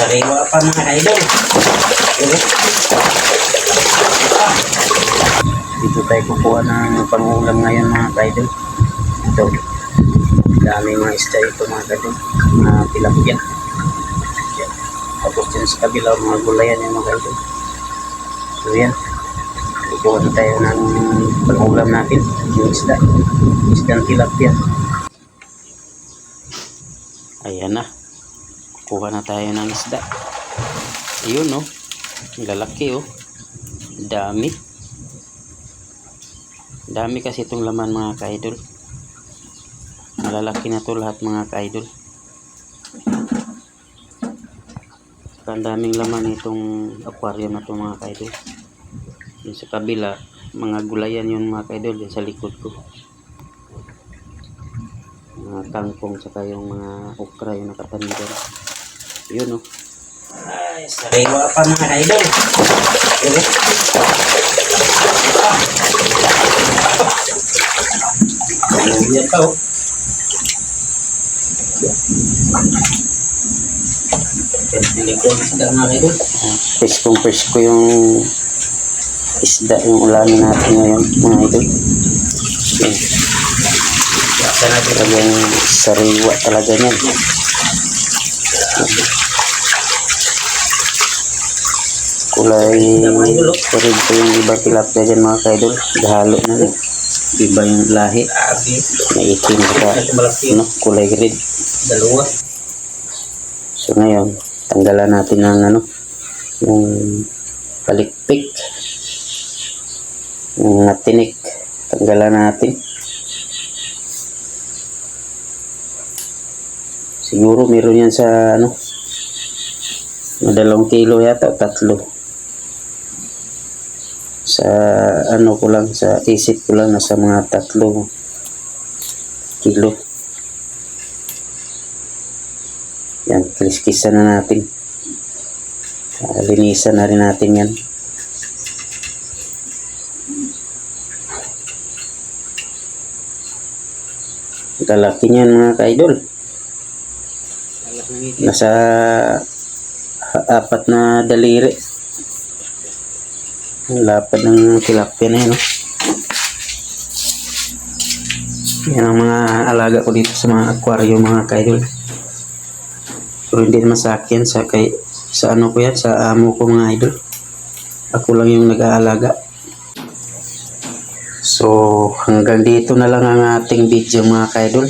Sariwa pa mga kaidol. Dito tayo kukuha ng pangulam ngayon mga kaidol. Ito. Dami mga isda ito mga kaidol. Mga tilapia. Yan. Tapos din sa kabila mga gulayan yung mga kaidol. So yan. Kukuha na tayo ng pangulam natin. Yung isda. Isdang tilapia. Ayan na. Kuha na tayo ng isda. Ayun oh. Ang lalaki oh. Dami. Dami kasi itong laman mga ka-idol. Malalaki na to lahat mga ka-idol. Ang daming laman itong aquarium na to mga ka-idol. Yung sa kabila, mga gulayan yun mga ka-idol. Yung sa likod ko. Mga kangkong saka yung mga okra yung nakatanim dyan. Yun oh. Ay, sariwa pa mga ka-idol. Yan pa oh. Presko yung isda yung ulamin natin ngayon mga idol. Talagang sariwa talaga yan. Kulay red po yung iba tilapia dyan mga kaidol. Gahalo na rin. Iba yung lahi. May itim ka. No? Kulay red. So ngayon, tanggalan natin ng yung palikpik. Yung tinik. Tanggalan natin. Siguro meron yan sa dalawang kilo yata o 3. Sa ko lang, sa isip ko lang nasa mga 3 kilo. Yan, kiskisan na natin. Linisan na rin natin yan. Lalaki niyan mga ka-idol. Nasa 4 na daliri. Ang lapad ng tilapia na yun. Yan ang mga alaga ko dito sa mga aquarium mga ka-idol. Pero hindi naman sa akin. Sa ko yan. Sa amo ko mga idol. Ako lang yung nag-aalaga. So hanggang dito na lang ang ating video mga ka-idol.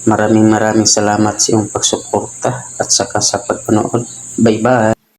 Maraming salamat sa iyong pagsuporta at saka sa pagpanood. Bye bye.